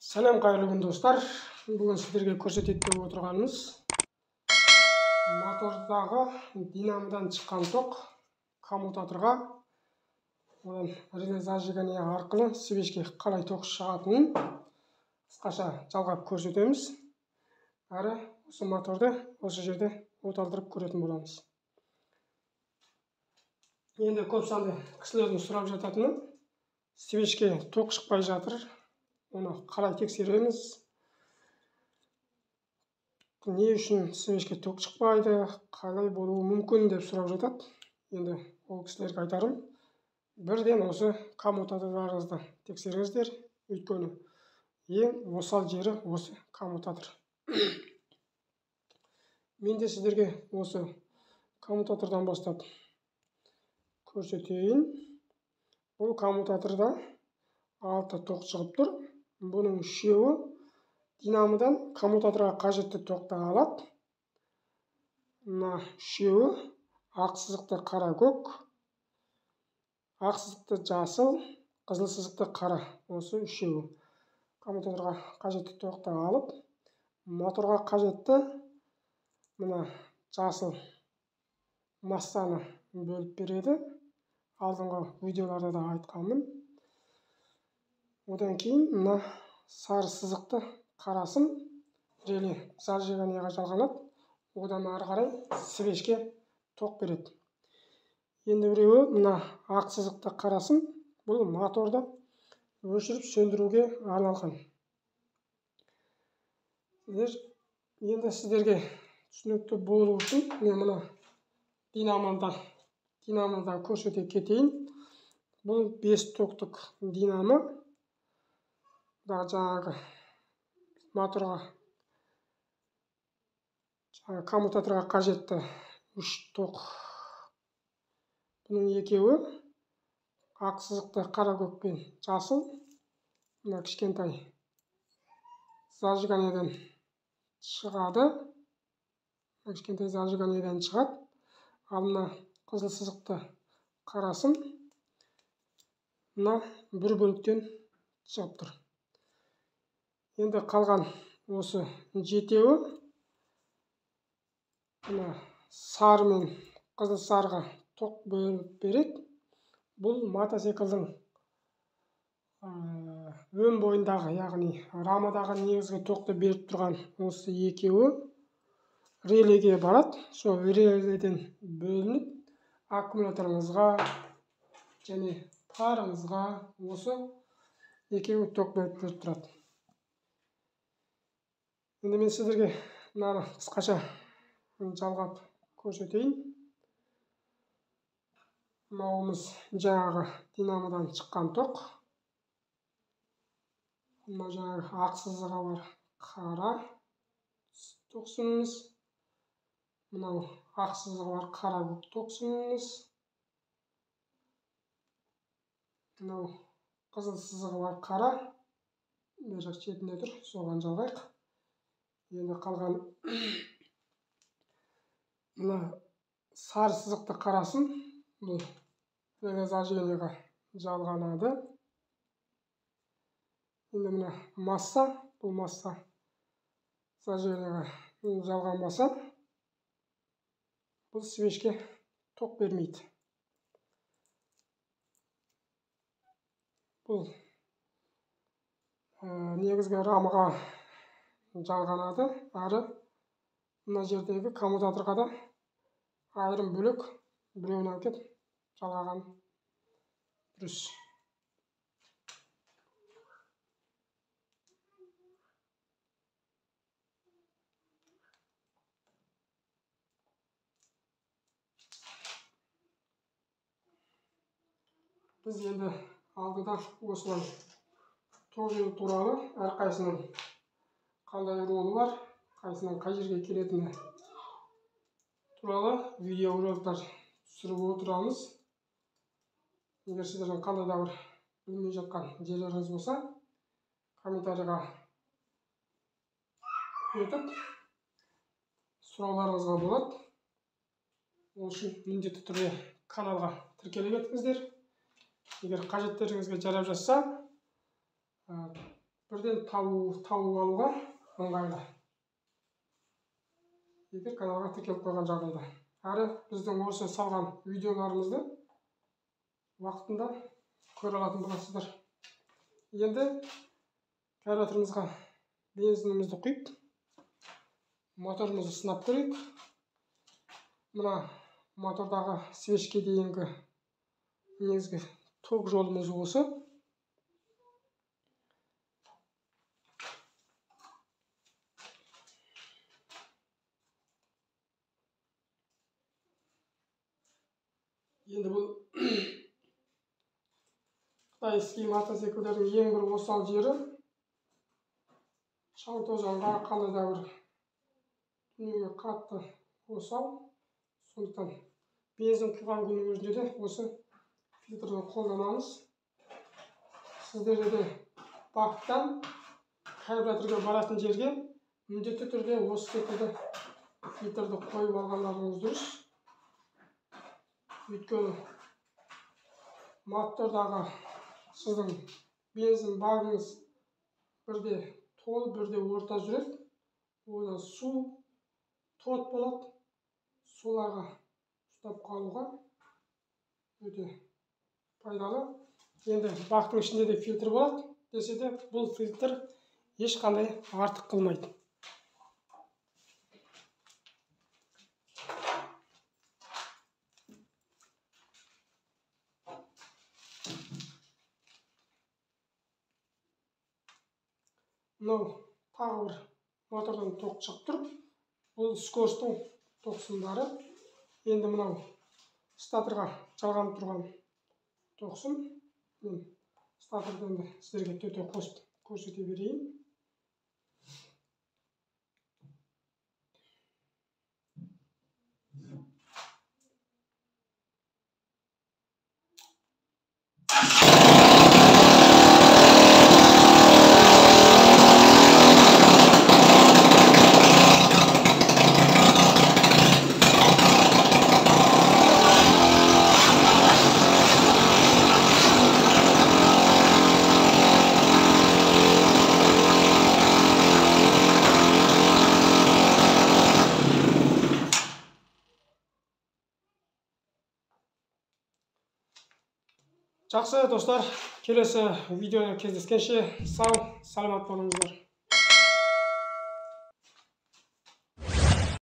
Сәлем қайырлы күн достар. Бүгін сіздерге көрсетейін деп отырғанымыз мотордағы динамодан шыққан ток коммутаторға одан реле зажигание арқылы свечке қалай ток шығатынын қысқаша жалғап көрсетеміз. Әрі осы моторды осы жерде оталдырып көретін боламыз. Енді көп санды кісілердің сұрап жататыны, свечке ток шықпай жатыр, оны қалай тексереміз? Не үшін свечке ток шықпайды? Қалай болуы мүмкін деп сұрап жатады. Енді ол кісілерге айтарым, бірден осы коммутаторларыңызды тексеріңіздер. Өйткені ең осал жері осы коммутатор. Мен де сіздерге осы коммутатордан бастап көрсетейін. Бұл коммутаторда 6 ток шығып тұр. Бұның үшеуі динамодан коммутаторға қажетті токты алады. Мына үшеуі ақ сызықты қара көк, ақ сызықты жасыл, қызыл сызықты қара. Осы үшеуі коммутаторға қажетті токты алып, моторға қажетті мына жасыл массаны бөліп береді. Алдыңғы видеоларда да айтқанмын. Одан кейін мына сары сызықты қарасын реле зажиганияға жалғанады. Одан ары қарай свечке ток береді. Енді біреуі мына ақ сызықты қарасын, бұл моторды өшіріп сөндіруге арналған. Енді сіздерге түсінікті болу үшін мен мына динамода көрсете кетейін. Бұл 5 токтық динамо. Жаңағы моторға, коммутаторға қажетті 3 ток. Бұның екеуі ақ сызықты қара көк пен жасыл. Мына кішкентай зажиганиядан шығады. Кішкентай зажиганиядан шығады. Ал мына қызыл сызықты қарасын мына бір бөліктен шығып тұр. Енді қалған осы 7-еуі мына сары мен қызыл сарыға ток бөліп береді. Бұл мотоциклдің өн бойындағы, яғни рамадағы негізгі токты беріп тұрған осы екеуі релеге барады. Сол реледен бөлініп аккумуляторыңызға және парыңызға осы екеуі ток беріп тұрады. Енді мен сіздерге мынаны қысқаша жалғап көрсетейін. Мынауымыз жаңағы динамодан шыққан ток. Мына жаңағы ақ сызығы бар қара токсымыз. Мынау ақ сызығы бар қара көк токсымыз. Мынау қызыл сызығы бар қара. Бер жақ шетінде тұр, соған жалғайық. Енді қалған мына сары сызықты қарасын бұл реле зажиганияға жалғанады. Енді мына масса, бұл масса зажиганияға жалғанбаса, бұл свечке ток бермейді. Бұл негізгі рамаға жалғанады. Әрі мына жердегі коммутаторға да айырым бөлек біреуін әкеп жалғаған дұрыс. Біз енді алдыда осылай ток жүйе туралы әрқайсының қандай ролы бар, қайсының қай жерге келетіні туралы видеороликтер түсіріп отырамыз. Егер сіздердің қандай да бір білмей жатқан жерлеріңіз болса, комментарийға өтіп сұрауларыңызға болады. Ол үшін міндетті түрде каналға тіркеліп кетіңіздер. Егер қажеттеріңізге жарап жатса, бірден тауып алуға ыңғайлы, егер каналға тіркеліп қойған жағдайда. Әрі біздің осы салған видеоларымызды уақытында көре алатын боласыздар. Енді карбюраторымызға бензинімізді құйып, моторымызды сынап көрейік. Мына мотордағы свечке дейінгі негізгі ток жолымыз осы. Енді бұл Қытай мотоциклдердің ең бір осал жері шаң тозаңға, қандай да бір дүниеге қатты осал. Сондықтан бензин құйған күннің өзінде де осы фильтрді қолданамыз. Сіздерде де бактан карбюраторға баратын жерге міндетті түрде осы секілді фильтрді қойып алғандарыңыз дұрыс. Өйткені мотордағы сіздің бензин багыңыз бірде толы, бірде орта жүреді. Одан су, тот болады. Соларға ұстап қалуға өте пайдалы. Енді бактың ішінде де фильтр болады. Десе де бұл фильтр ешқандай артық қылмайды. Мынау тағы бір мотордан ток шығып тұр. Бұл скоростың токсындары. Енді мынау статорға жалғанып тұрған токсын. Мен статорды енді сіздерге төте қосып көрсете берейін. Жақсы достар, келесі видеода кездескенше сау, саламат болыңыздар.